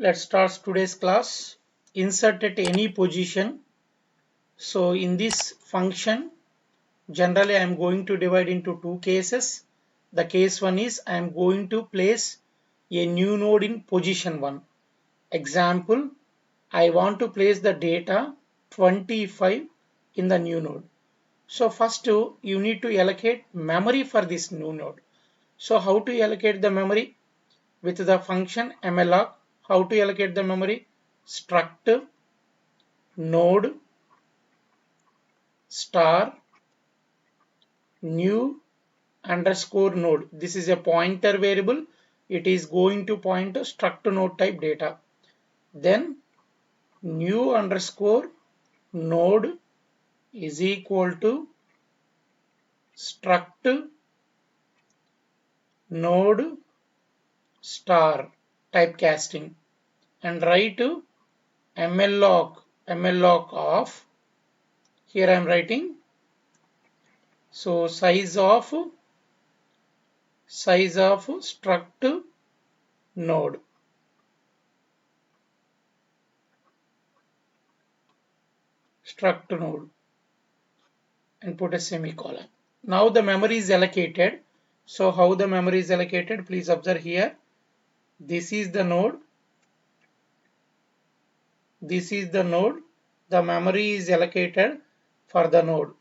Let's start today's class. Insert at any position. So in this function, generally I am going to divide into two cases. The case one is I am going to place a new node in position 1. Example, I want to place the data 25 in the new node. So first you need to allocate memory for this new node. So how to allocate the memory? With the function malloc. How to allocate the memory? Struct node star new underscore node. This is a pointer variable. It is going to point to struct node type data. Then new underscore node is equal to struct node star typecasting, and write malloc of, here I am writing, so size of struct node. And put a semicolon. Now the memory is allocated. So how the memory is allocated? Please observe here. This is the node. This is the node. The memory is allocated for the node.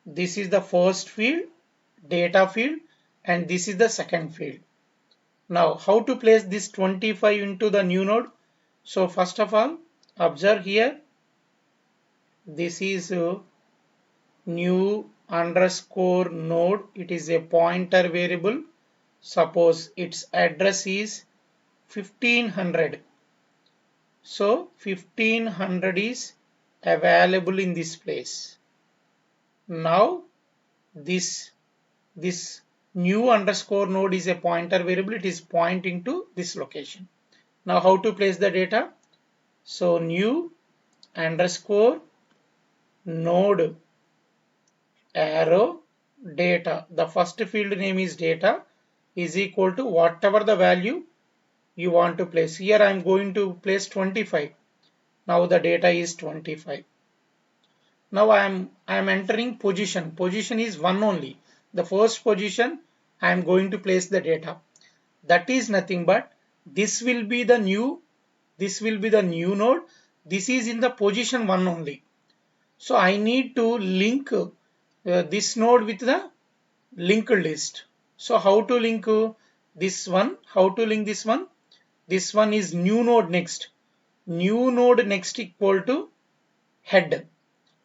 This is the first field, data field, and this is the second field. Now how to place this 25 into the new node? So first of all, observe here. This is new underscore node. It is a pointer variable. Suppose its address is 1500. So 1500 is available in this place. Now this new underscore node is a pointer variable. It is pointing to this location. Now how to place the data? So new underscore node arrow data. The first field name is data is equal to whatever the value you want to place. Here I am going to place 25. Now the data is 25. Now I am entering position. Position is 1 only. The first position I am going to place the data. That is nothing but this will be the new node. This is in the position 1 only. So I need to link this node with the linked list. So how to link this one? How to link this one? This one is new node next. New node next equal to head.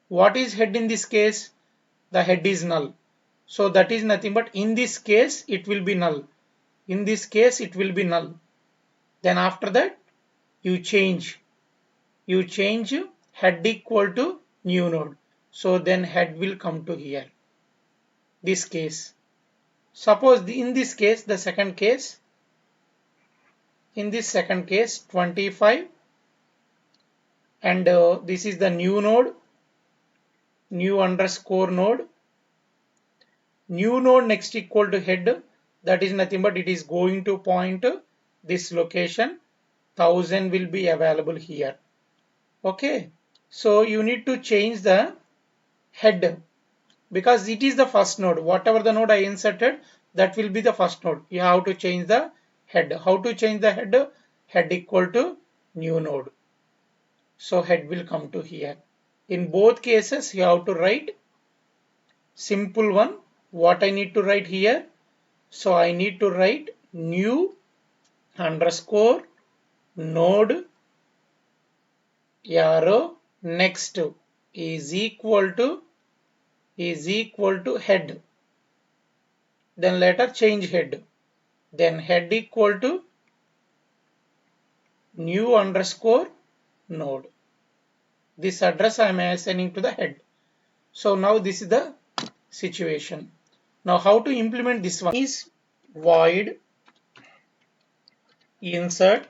What is head in this case? The head is null. So that is nothing but in this case it will be null. In this case it will be null. Then after that you change head equal to new node. So then head will come to here. This case. Suppose in this case, the second case, in this second case 25, and this is the new node, new underscore node. New node next equal to head. That is nothing but it is going to point to this location. 1000 will be available here. Okay. So you need to change the head because it is the first node. Whatever the node I inserted, that will be the first node. You have to change the head. How to change the head? Head equal to new node. So head will come to here. In both cases, you have to write simple one. What I need to write here? So I need to write new underscore node arrow next is equal to head. Then later change head. Then head equal to new underscore node. This address I am assigning to the head. So now this is the situation. Now how to implement this one is void insert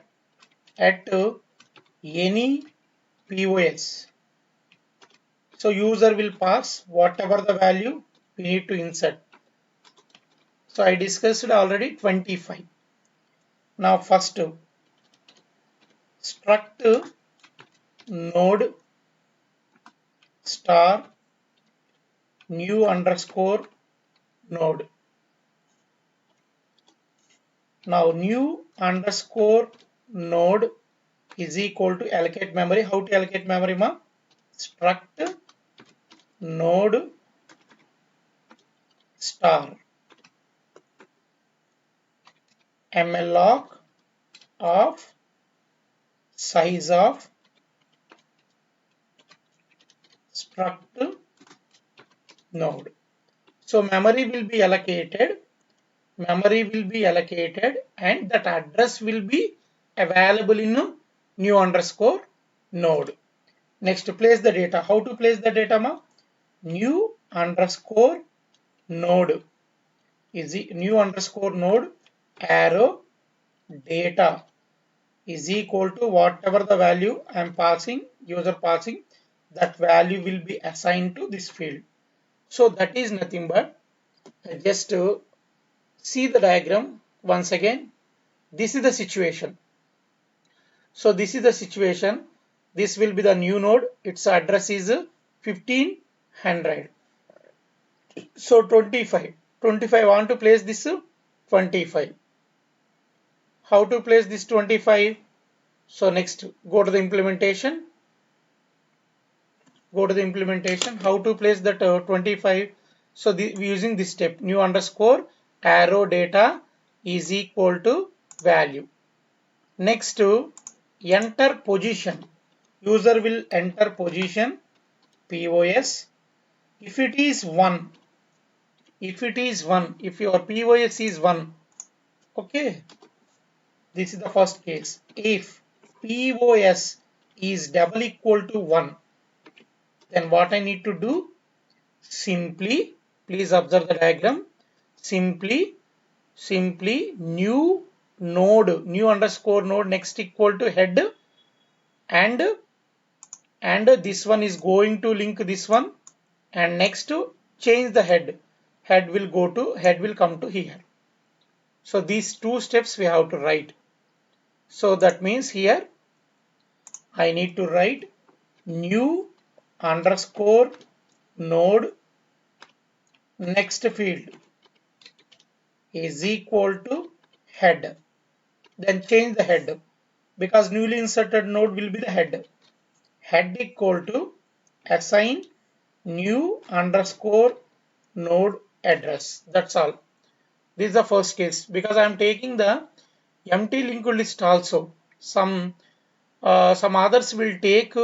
at any POS. So user will pass whatever the value we need to insert. So I discussed already 25. Now first struct node star new underscore node. Now new underscore node is equal to allocate memory. How to allocate memory, ma? Struct node star malloc of size of struct node. So memory will be allocated, and that address will be available in new underscore node. Next, place the data. How to place the data, ma? New underscore node is new underscore node arrow data is equal to whatever the value I am passing, user passing, that value will be assigned to this field. So that is nothing but just to see the diagram once again. This is the situation. So this is the situation. This will be the new node. Its address is 1500. So 25. I want to place this 25. How to place this 25? So next, go to the implementation. How to place that 25? So we're using this step, new underscore arrow data is equal to value. Next, to enter position. User will enter position POS. If it is 1, if your POS is 1, okay, this is the first case. If POS is double equal to 1, then what I need to do? Simply, please observe the diagram. Simply new node, new underscore node next equal to head, and this one is going to link this one, and next to change the head. Head will come to here. So these two steps we have to write. So that means here I need to write new underscore node next field is equal to head. Then change the head, because newly inserted node will be the head. Head equal to assign new underscore node address. That's all. This is the first case, because I am taking the empty linked list also. Some others will take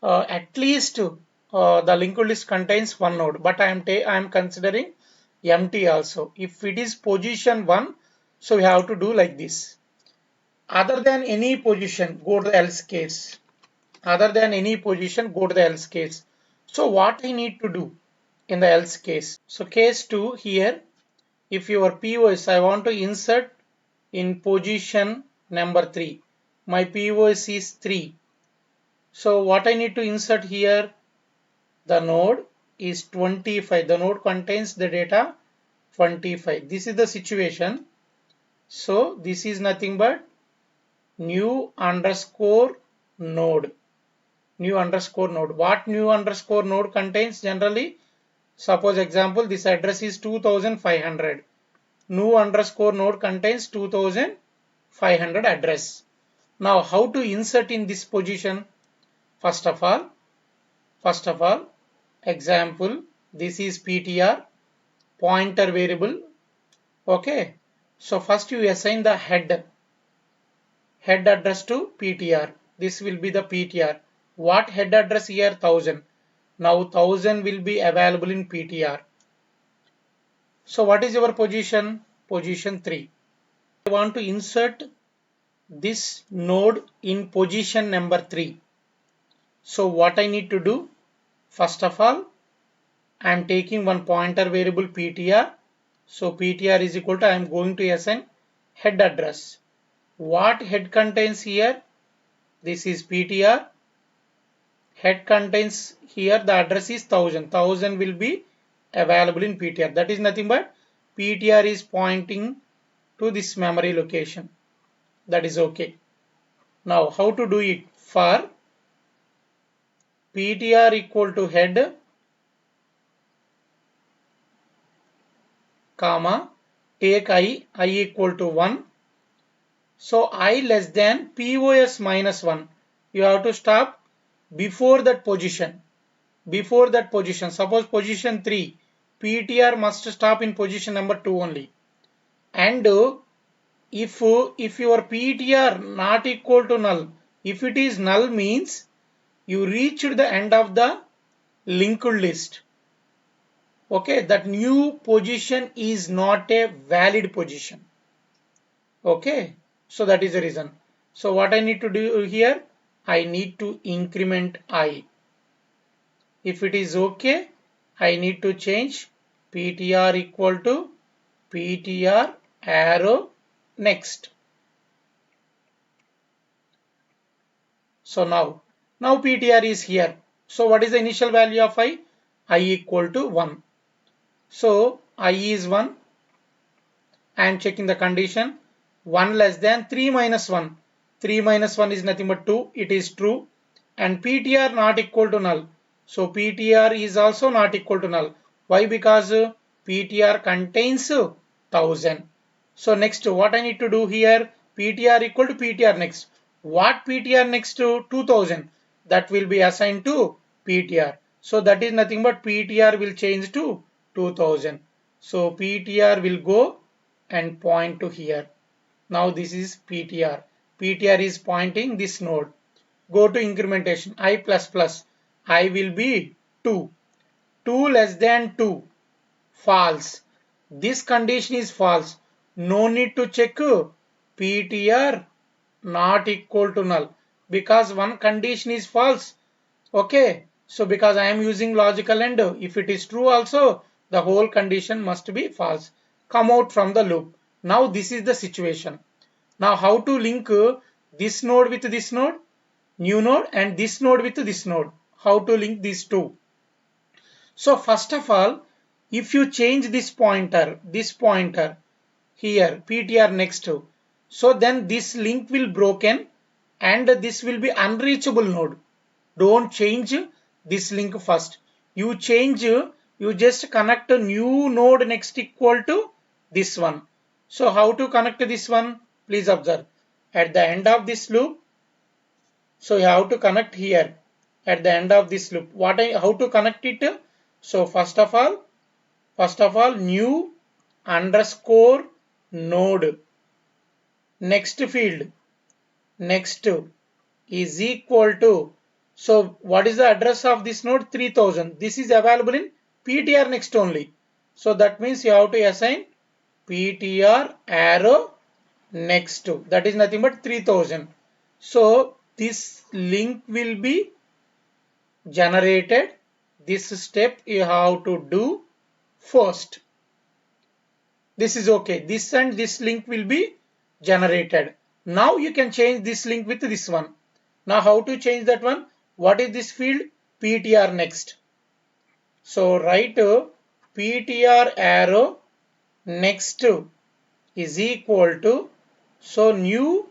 at least the linked list contains one node, but I am considering empty also. If it is position 1, so we have to do like this. Other than any position, go to the else case. Other than any position, go to the else case. So what I need to do in the else case? So case 2 here, if your POS, I want to insert in position number 3. My POS is 3. So what I need to insert here? The node is 25. The node contains the data 25. This is the situation. So this is nothing but new underscore node. New underscore node. What new underscore node contains generally? Suppose example, this address is 2500. New underscore node contains 2500 address. Now how to insert in this position? First of all, example, this is PTR, pointer variable. Okay. So first you assign the head address to PTR. This will be the PTR. What head address here? 1000. Now 1000 will be available in PTR. So what is your position? Position 3. I want to insert this node in position number 3. So what I need to do? First of all, I am taking one pointer variable PTR. So PTR is equal to, I am going to assign head address. What head contains here? This is PTR. Head contains here, the address is 1000. 1000 will be available in PTR. That is nothing but PTR is pointing to this memory location. That is okay. Now how to do it? For PTR equal to head, comma, take I equal to 1. So I less than POS minus 1. You have to stop before that position. Before that position. Suppose position 3. PTR must stop in position number 2 only. And if your PTR not equal to null, if it is null means you reached the end of the linked list. Okay, that new position is not a valid position. Okay, so that is the reason. So what I need to do here, I need to increment I. If it is okay, I need to change PTR equal to PTR arrow next. So now PTR is here. So what is the initial value of I? I equal to 1. So I is 1. I am checking the condition. 1 less than 3 minus 1. 3 minus 1 is nothing but 2. It is true. And PTR not equal to null. So PTR is also not equal to null. Why? Because PTR contains 1000. So next what I need to do here, PTR equal to PTR next. What PTR next to 2000? That will be assigned to PTR. So that is nothing but PTR will change to 2000. So PTR will go and point to here. Now this is PTR. PTR is pointing this node. Go to incrementation. I plus plus. I will be 2. 2 less than 2. False. This condition is false. No need to check PTR not equal to null because one condition is false. Okay. So because I am using logical and if it is true also, the whole condition must be false. Come out from the loop. Now this is the situation. Now how to link this node with this node, new node, and this node with this node? How to link these two? So first of all, if you change this pointer here, PTR next to, so then this link will broken and this will be unreachable node. Don't change this link first. You just connect a new node next equal to this one. So how to connect this one? Please observe. At the end of this loop, so you have to connect here. At the end of this loop, how to connect it? So first of all, new underscore node next field next is equal to, so what is the address of this node? 3000. This is available in PTR next only. So that means you have to assign PTR arrow next to, that is nothing but 3000. So this link will be generated. This step you have to do first. This is okay. This and this link will be generated. Now you can change this link with this one. Now how to change that one? What is this field? PTR next. So write PTR arrow next is equal to, so new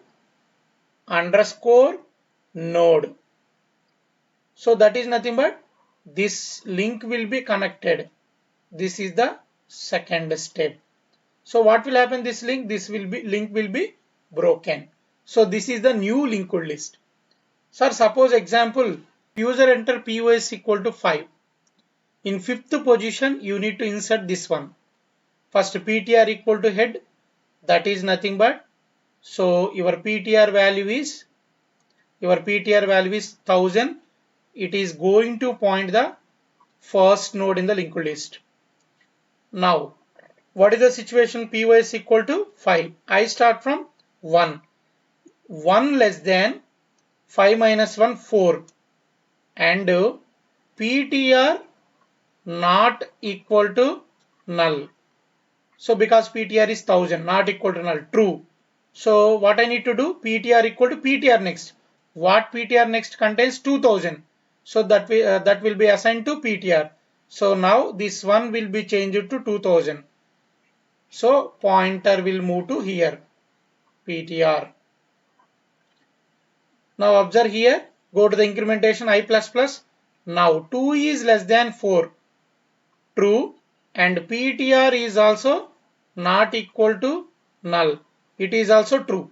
underscore node. So that is nothing but this link will be connected. This is the second step. So what will happen? This link will be broken. So this is the new linked list. Sir, suppose example, user enter POS equal to 5. In fifth position, you need to insert this one. First PTR equal to head, that is nothing but, so your PTR value is 1000. It is going to point the first node in the linked list. Now what is the situation? POS equal to 5. I start from 1. 1 less than 5 minus 1, 4. And PTR not equal to null. So because PTR is 1000, not equal to null, true. So what I need to do? PTR equal to PTR next. What PTR next contains? 2000. So that will be assigned to PTR. So now this one will be changed to 2000. So pointer will move to here, PTR. Now observe here, go to the incrementation I plus plus. Now 2 is less than 4, true, and PTR is also not equal to null. It is also true.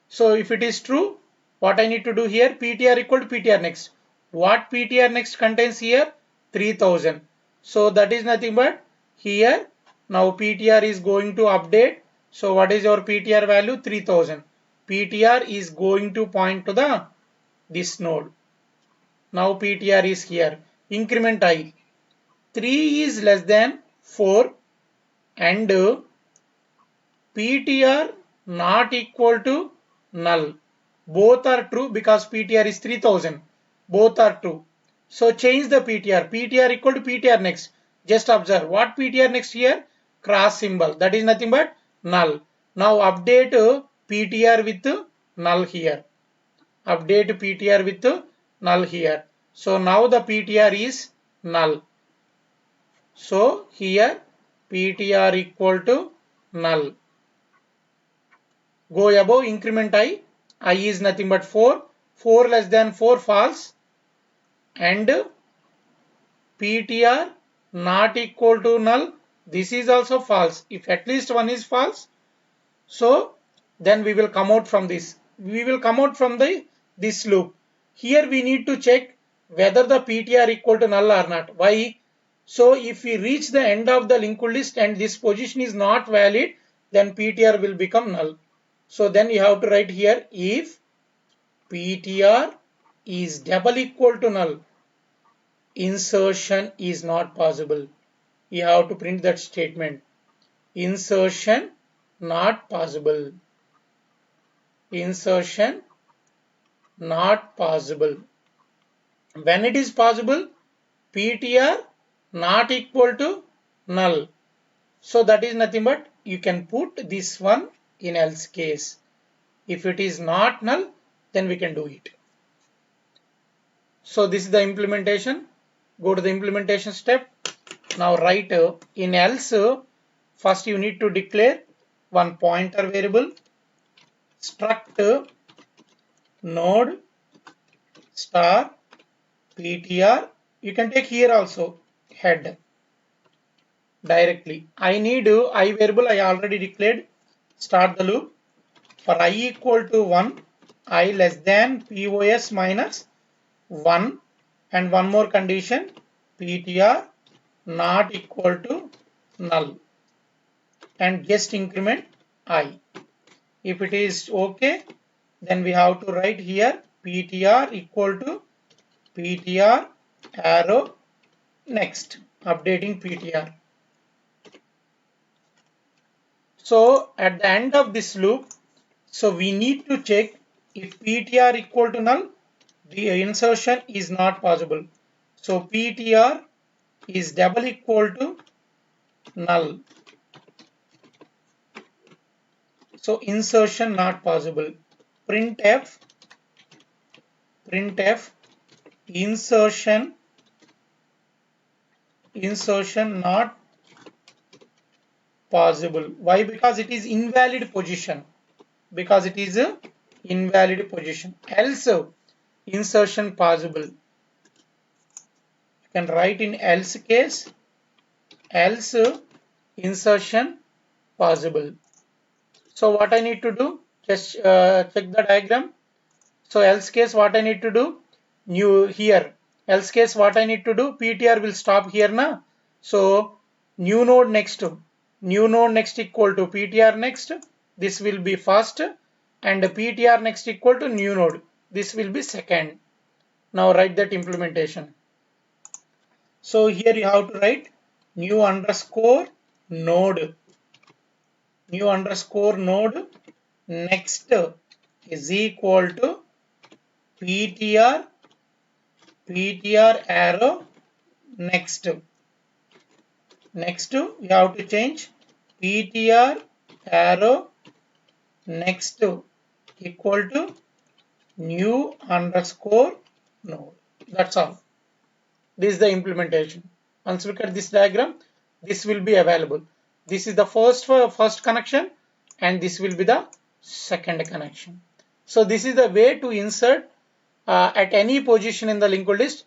So if it is true, what I need to do here, PTR equal to PTR next. What PTR next contains here? 3000. So that is nothing but here. Now PTR is going to update. So what is your PTR value? 3000. PTR is going to point to the this node. Now PTR is here. Increment I. 3 is less than 4 and PTR not equal to null. Both are true because PTR is 3000. Both are true. So change the PTR. PTR equal to PTR next. Just observe what PTR next here? Cross symbol. That is nothing but null. Now update PTR with null here. Update PTR with null here. So now the PTR is null. So here PTR equal to null. Go above increment I is nothing but 4, 4 less than 4 false, and PTR not equal to null, this is also false. If at least one is false, so then we will come out from this. We will come out from this loop. Here we need to check whether the PTR equal to null or not. Why? So if we reach the end of the linked list and this position is not valid, then PTR will become null. So then you have to write here, if PTR is double equal to null, insertion is not possible. You have to print that statement. Insertion not possible. Insertion not possible. When it is possible, PTR not equal to null. So that is nothing but you can put this one in else case. If it is not null, then we can do it. So this is the implementation. Go to the implementation step. Now write in else, first you need to declare one pointer variable, struct node star PTR. You can take here also head directly. I need I variable I already declared. Start the loop. For I equal to 1, I less than POS minus 1, and one more condition, PTR not equal to null, and just increment I. If it is okay, then we have to write here PTR equal to PTR arrow next, updating PTR. So at the end of this loop, so we need to check if PTR equal to null, the insertion is not possible. So PTR is double equal to null. So insertion not possible. Printf insertion not possible. Why? Because it is invalid position. Because it is a invalid position. Else insertion possible. You can write in else case, else insertion possible. So what I need to do? Just check the diagram. So else case, what I need to do? New here. Else case, what I need to do? PTR will stop here now. So new node next equal to PTR next. This will be first, and PTR next equal to new node. This will be second. Now write that implementation. So here you have to write new underscore node. New underscore node next is equal to PTR arrow next. Next you have to change PTR arrow next equal to new underscore node. That's all. This is the implementation. Once you look at this diagram, this will be available. This is the first connection, and this will be the second connection. So this is the way to insert at any position in the linked list